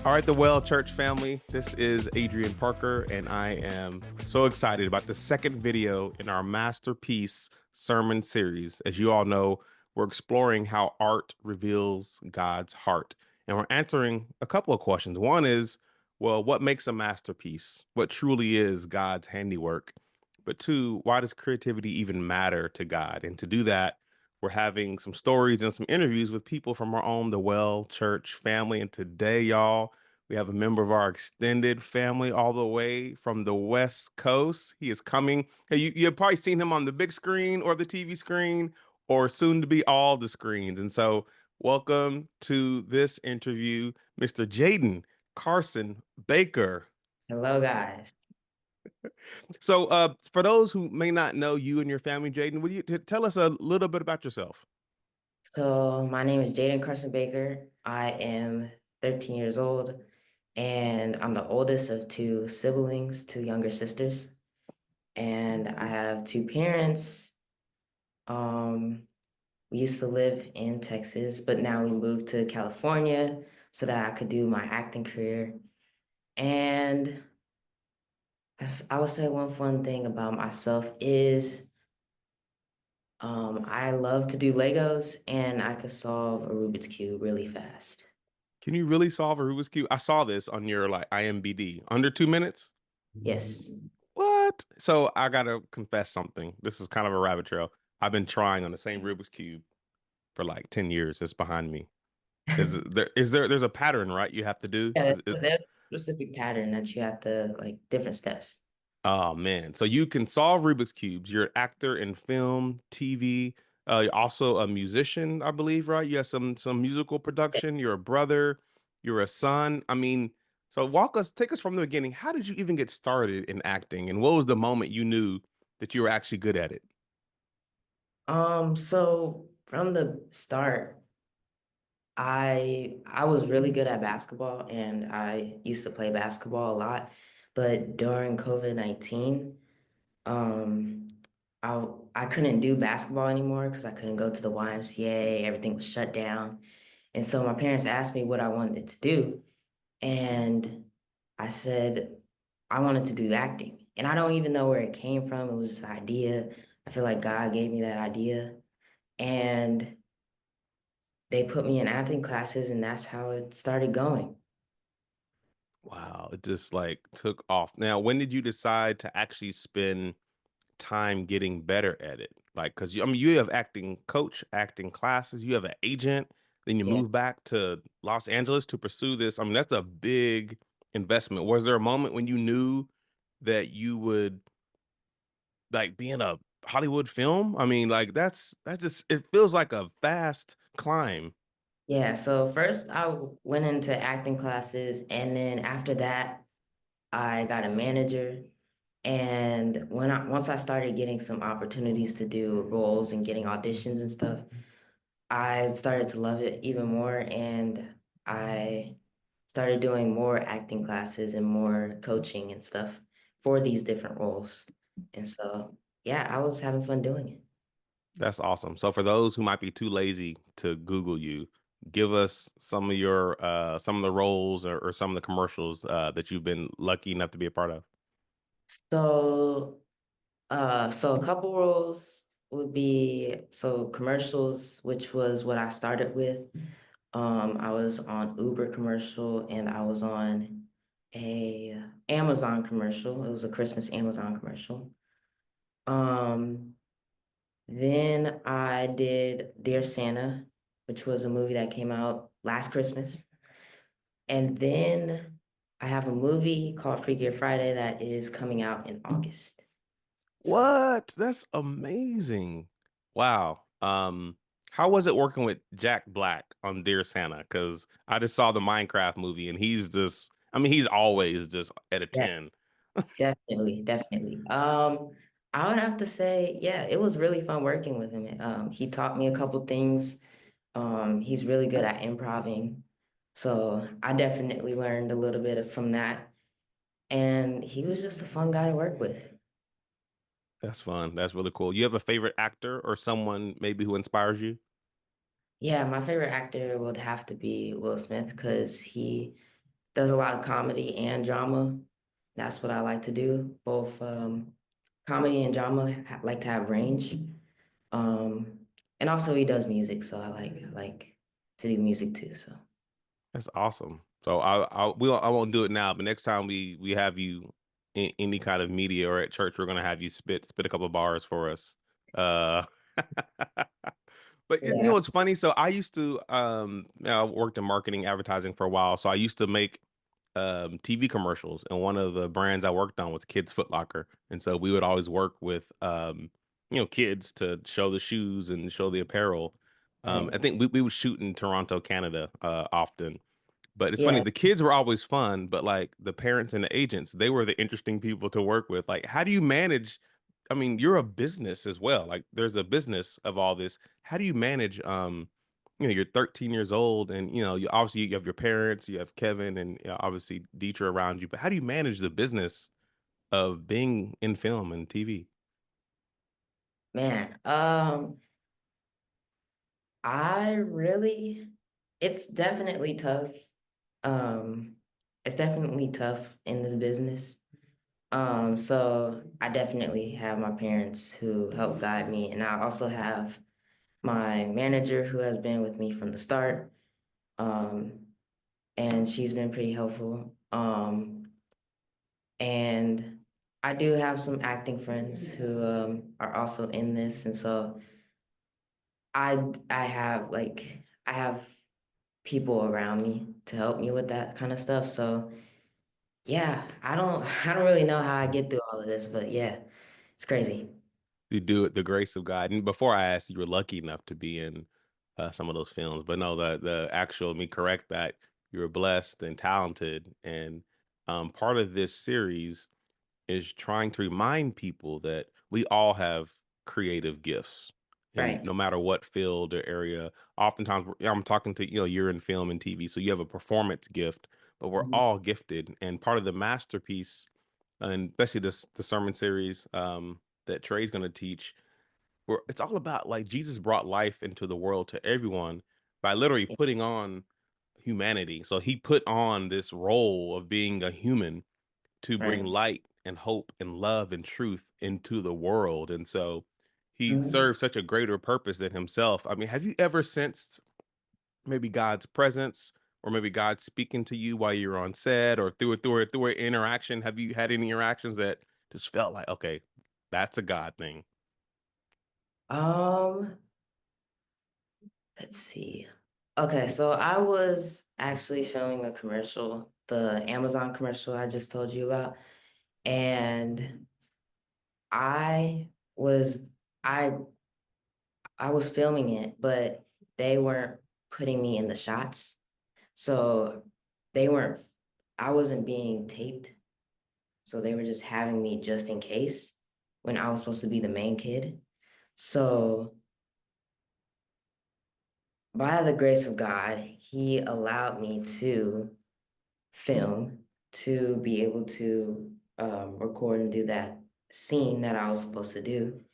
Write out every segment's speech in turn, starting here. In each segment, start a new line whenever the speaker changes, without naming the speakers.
All right, the Well Church family, this is Adrian Parker, and I am so excited about the second video in our masterpiece sermon series. As you all know, we're exploring how art reveals God's heart, and we're answering a couple of questions. One is, well, what makes a masterpiece? What truly is God's handiwork? But two, why does creativity even matter to God? And to do that, we're having some stories and some interviews with people from our own The Well Church family. And today, y'all, we have a member of our extended family all the way from the West Coast. He is coming. Hey, you've probably seen him on the big screen or the TV screen or soon to be all the screens. And so, welcome to this interview, Mr. Jaden Carson Baker.
Hello, guys.
So, for those who may not know you and your family, Jaden, would you tell us a little bit about yourself?
So, my name is Jaden Carson Baker. I am 13 years old, and I'm the oldest of two siblings, two younger sisters. And I have two parents. Um, we used to live in Texas, but now we moved to California so that I could do my acting career. And I would say one fun thing about myself is I love to do Legos and I could solve a Rubik's Cube really fast.
Can you really solve a Rubik's Cube? I saw this on your like IMBD under 2 minutes.
Yes.
What? So I gotta confess something. This is kind of a rabbit trail. I've been trying on the same Rubik's Cube for like 10 years. It's behind me. There's a pattern, right? You have to do.
Yeah, there's a specific pattern that you have to like different steps.
Oh man. So you can solve Rubik's Cubes. You're an actor in film, TV. You're also a musician, I believe, right? You have some musical
Yes.
production. You're a brother. You're a son. I mean, so take us from the beginning. How did you even get started in acting? And what was the moment you knew that you were actually good at it?
So from the start, I was really good at basketball and I used to play basketball a lot. But during COVID-19, um, I couldn't do basketball anymore because I couldn't go to the YMCA. Everything was shut down. And so my parents asked me what I wanted to do. And I said, I wanted to do acting. And I don't even know where it came from. It was just an idea. I feel like God gave me that idea. And they put me in acting classes, and that's how it started going.
Wow, it just like took off. Now, when did you decide to actually spend time getting better at it? Like, because I mean, you have acting coach, acting classes, you have an agent, then you
Yeah.
move back to Los Angeles to pursue this. I mean, that's a big investment. Was there a moment when you knew that you would like be in a Hollywood film? I mean, like that's just it feels like a fast climb.
Yeah. So first I went into acting classes, and then after that, I got a manager. And once I started getting some opportunities to do roles and getting auditions and stuff, I started to love it even more, and I started doing more acting classes and more coaching and stuff for these different roles. And so, yeah, I was having fun doing it.
That's awesome. So for those who might be too lazy to Google you, give us some of your some of the roles or some of the commercials that you've been lucky enough to be a part of.
So, so a couple roles would be commercials, which was what I started with. I was on Uber commercial and I was on a Amazon commercial. It was a Christmas Amazon commercial. Um, then I did Dear Santa, which was a movie that came out last Christmas. And then I have a movie called Freaky Friday that is coming out in August. So
What? That's amazing. Wow. How was it working with Jack Black on Dear Santa? Because I just saw the Minecraft movie and he's just, I mean, he's always just at a 10.
yes, definitely, definitely. I would have to say, yeah, it was really fun working with him. He taught me a couple things. He's really good at improving. So I definitely learned a little bit from that. And he was just a fun guy to work with.
That's fun. That's really cool. You have a favorite actor or someone maybe who inspires you?
Yeah, my favorite actor would have to be Will Smith because does a lot of comedy and drama. That's what I like to do. Both comedy and drama like to have range. Um, and also he does music, so I like to do music too. So
That's awesome. So I won't do it now, but next time we have you in any kind of media or at church, we're gonna have you spit a couple of bars for us. Uh, but you
yeah,
know what's funny? So I used to I worked in marketing advertising for a while, so I used to make TV commercials, and one of the brands I worked on was Kids Foot Locker, and so we would always work with kids to show the shoes and show the apparel.
right.
I think we would shoot in Toronto, Canada, often. But it's funny,
Yeah,
the kids were always fun, but like the parents and the agents, they were the interesting people to work with. Like, how do you manage? I mean, you're a business as well. Like, there's a business of all this. How do you manage? You're 13 years old, and you obviously you have your parents, you have Kevin, and obviously Dietra around you. But how do you manage the business of being in film and TV?
man. I really, it's definitely tough. Um, it's definitely tough in this business. So I definitely have my parents who help guide me, and I also have my manager who has been with me from the start. Um, and she's been pretty helpful. And I do have some acting friends who are also in this, and so I have people around me to help me with that kind of stuff. So yeah, I don't really know how I get through all of this, but yeah, it's crazy.
You do it the grace of God. And before I asked, you were lucky enough to be in some of those films, but no, the actual me correct that you were blessed and talented, and part of this series is trying to remind people that we all have creative gifts, and
Right.
no matter what field or area. Oftentimes, I'm talking to you're in film and TV, so you have a performance gift, but we're
Mhm.
all gifted, and part of the masterpiece, and especially this the sermon series that Trey's going to teach, where it's all about like Jesus brought life into the world to everyone by literally putting on humanity. So he put on this role of being a human to bring
Right.
light and hope and love and truth into the world. And so he
Mhm.
serves such a greater purpose than himself. I mean, have you ever sensed maybe God's presence or maybe God speaking to you while you're on set or through an interaction? Have you had any interactions that just felt like, okay, that's a God thing?
Um, let's see. Okay, so I was actually filming a commercial, the Amazon commercial I just told you about, and I was I I was filming it, but they weren't putting me in the shots. So they weren't I wasn't being taped. So they were just having me just in case when I was supposed to be the main kid. So by the grace of God, he allowed me to film to be able to record and do that scene that I was supposed to do.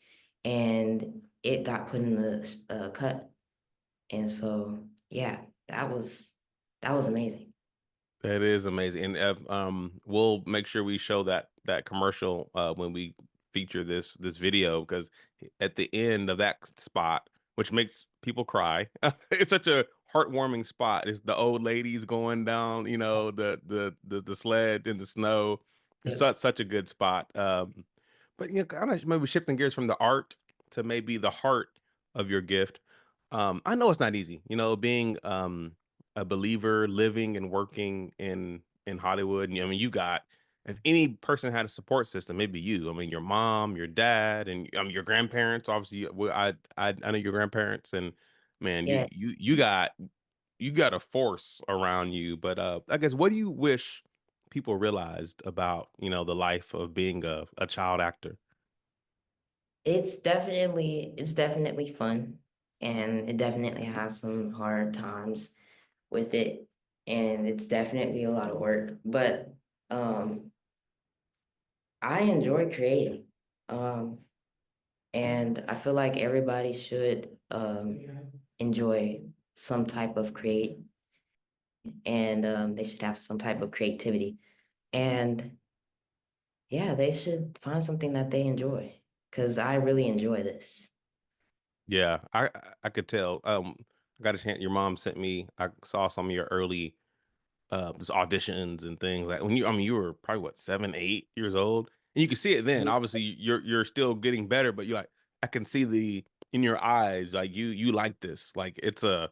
And it got put in the cut. And so, yeah, that was amazing.
That is amazing, and we'll make sure we show that commercial when we feature this video, because at the end of that spot, which makes people cry, it's such a heartwarming spot. It's the old ladies going down, the sled in the snow. It's
Yep.
such a good spot. But kind of maybe shifting gears from the art to maybe the heart of your gift. I know it's not easy, being a believer living and working in Hollywood. And I mean, you got if any person had a support system, maybe you. I mean, your mom, your dad, and your grandparents. Obviously, well, I know your grandparents, and man,
Yeah,
you got a force around you. But I guess what do you wish people realized about the life of being a child actor?
it's definitely fun and it definitely has some hard times with it and it's definitely a lot of work, but um I enjoy creating. Um and I feel like everybody should enjoy some type of create and they should have some type of creativity. And yeah, they should find something that they enjoy because I really enjoy this.
Yeah, I could tell. I got a chance. Your mom sent me. I saw some of your early just auditions and things like when you. I mean, you were probably what 7, 8 years old, and you can see it then. Obviously, you're still getting better, but you like I can see the in your eyes like you like this. Like it's a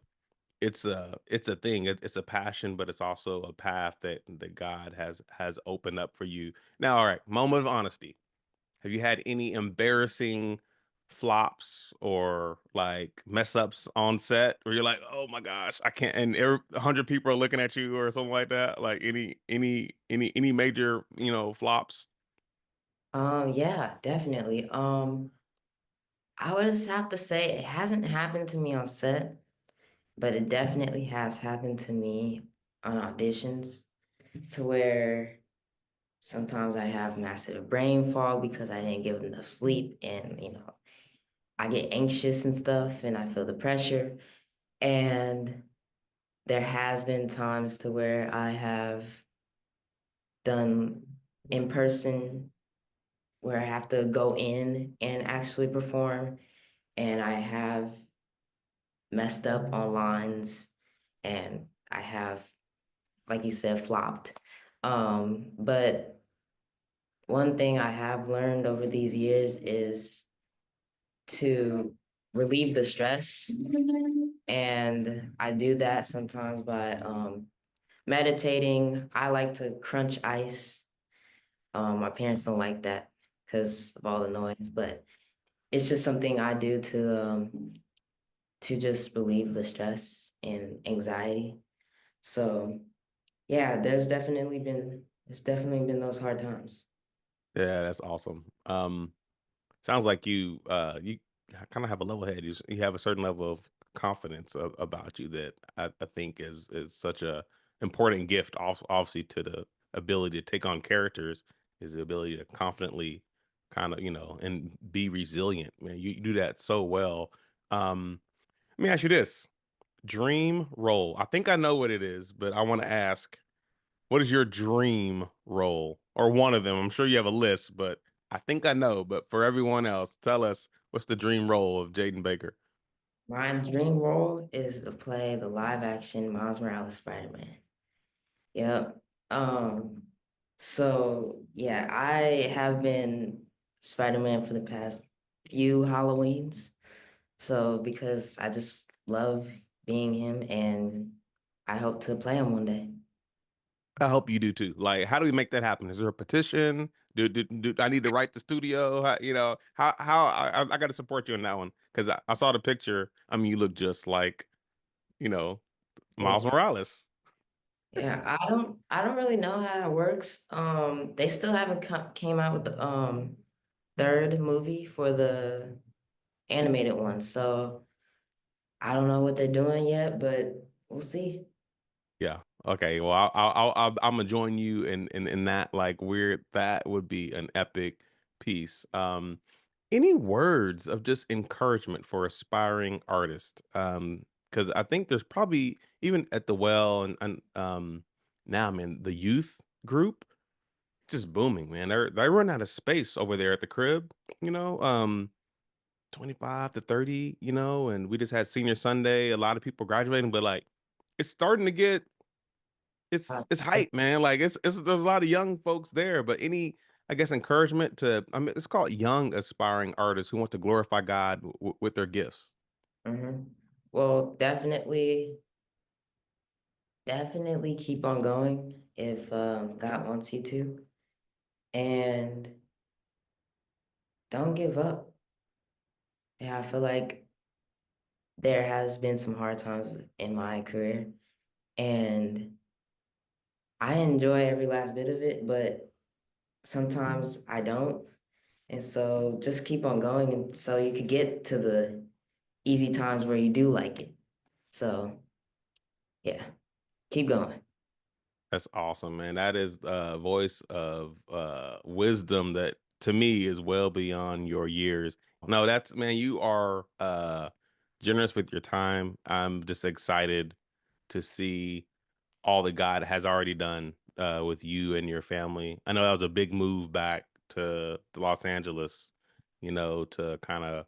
thing. It's a passion, but it's also a path that God has opened up for you. Now, all right, moment of honesty. Have you had any embarrassing flops or like mess ups on set where you're like, oh my gosh, I can't, and 100 people are looking at you or something like that? Like any major, flops?
Yeah, definitely. I would just have to say it hasn't happened to me on set, but it definitely has happened to me on auditions to where sometimes I have massive brain fog because I didn't get enough sleep and, I get anxious and stuff and I feel the pressure. And there has been times to where I have done in person where I have to go in and actually perform and I have messed up on lines and I have, like you said, flopped. But one thing I have learned over these years is to relieve the stress. And I do that sometimes by meditating. I like to crunch ice. My parents don't like that because of all the noise, but it's just something I do to just relieve the stress and anxiety. So yeah, there's definitely been those hard times.
Yeah, that's awesome. Sounds like you kind of have a level head. You have a certain level of confidence about you that I think is such a important gift. Also, obviously, to the ability to take on characters is the ability to confidently kind of and be resilient. Man, you do that so well. Let me ask you this: dream role. I think I know what it is, but I want to ask. What is your dream role or one of them? I'm sure you have a list, but I think I know. But for everyone else, tell us what's the dream role of Jaden Baker?
My dream role is to play the live action Miles Morales Spider-Man. Yep. So yeah, I have been Spider-Man for the past few Halloweens. So because I just love being him and I hope to play him one day.
I hope you do too. Like, how do we make that happen? Is there a petition? Do I need to write the studio? How I got to support you on that one because I saw the picture. I mean, you look just like you know Miles
Thank you.
Morales.
Yeah, I don't really know how it works. They still haven't came out with the third movie for the animated one. So I don't know what they're doing yet, but we'll see.
Yeah. Okay. Well, I'm gonna join you in that like weird. That would be an epic piece. Any words of just encouragement for aspiring artists? Because I think there's probably even at the well and now I'm in the youth group just booming, man. They run out of space over there at the crib. You know, 25 to 30. And we just had senior Sunday. A lot of people graduating, but like it's starting to get
Uh,
it's hype, man. Like it's there's a lot of young folks there, but any I guess encouragement to I mean it's called young aspiring artists who want to glorify God with their gifts.
mhm. Well, definitely keep on going if God wants you to, and don't give up. Yeah, I feel like there has been some hard times in my career, and I enjoy every last bit of it, but sometimes I don't. And so just keep on going and so you could get to the easy times where you do like it. So yeah, keep going.
That's awesome, man. That is a voice of wisdom that to me is well beyond your years. No, that's man, you are generous with your time. I'm just excited to see. all that God has already done with you and your family. I know that was a big move back to Los Angeles, to kind of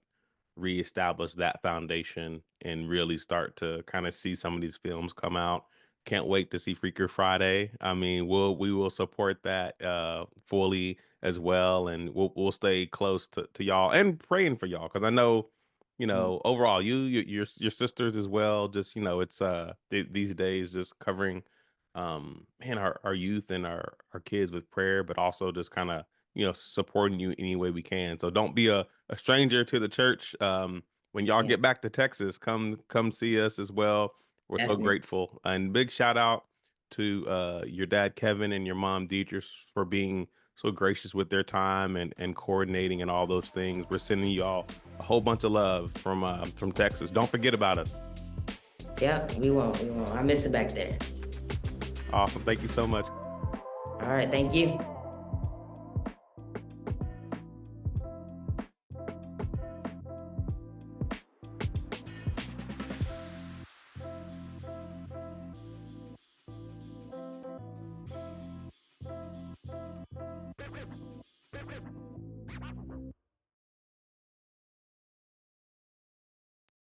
reestablish that foundation and really start to kind of see some of these films come out. Can't wait to see Freaker Friday. I mean, we will support that fully as well, and we'll stay close to y'all and praying for y'all because I know, overall your sisters as well. Just it's these days just covering man our youth and our kids with prayer, but also just kind of supporting you any way we can. So don't be a stranger to the church. When y'all
Yeah,
get back to Texas, come see us as well. We're so
definitely.
grateful. And big shout out to your dad Kevin and your mom Deidre for being so gracious with their time and coordinating and all those things. We're sending y'all a whole bunch of love from Texas. Don't forget about us.
Yeah, we won't. We won't. I miss it back there.
Awesome. Thank you so much.
All right, thank you.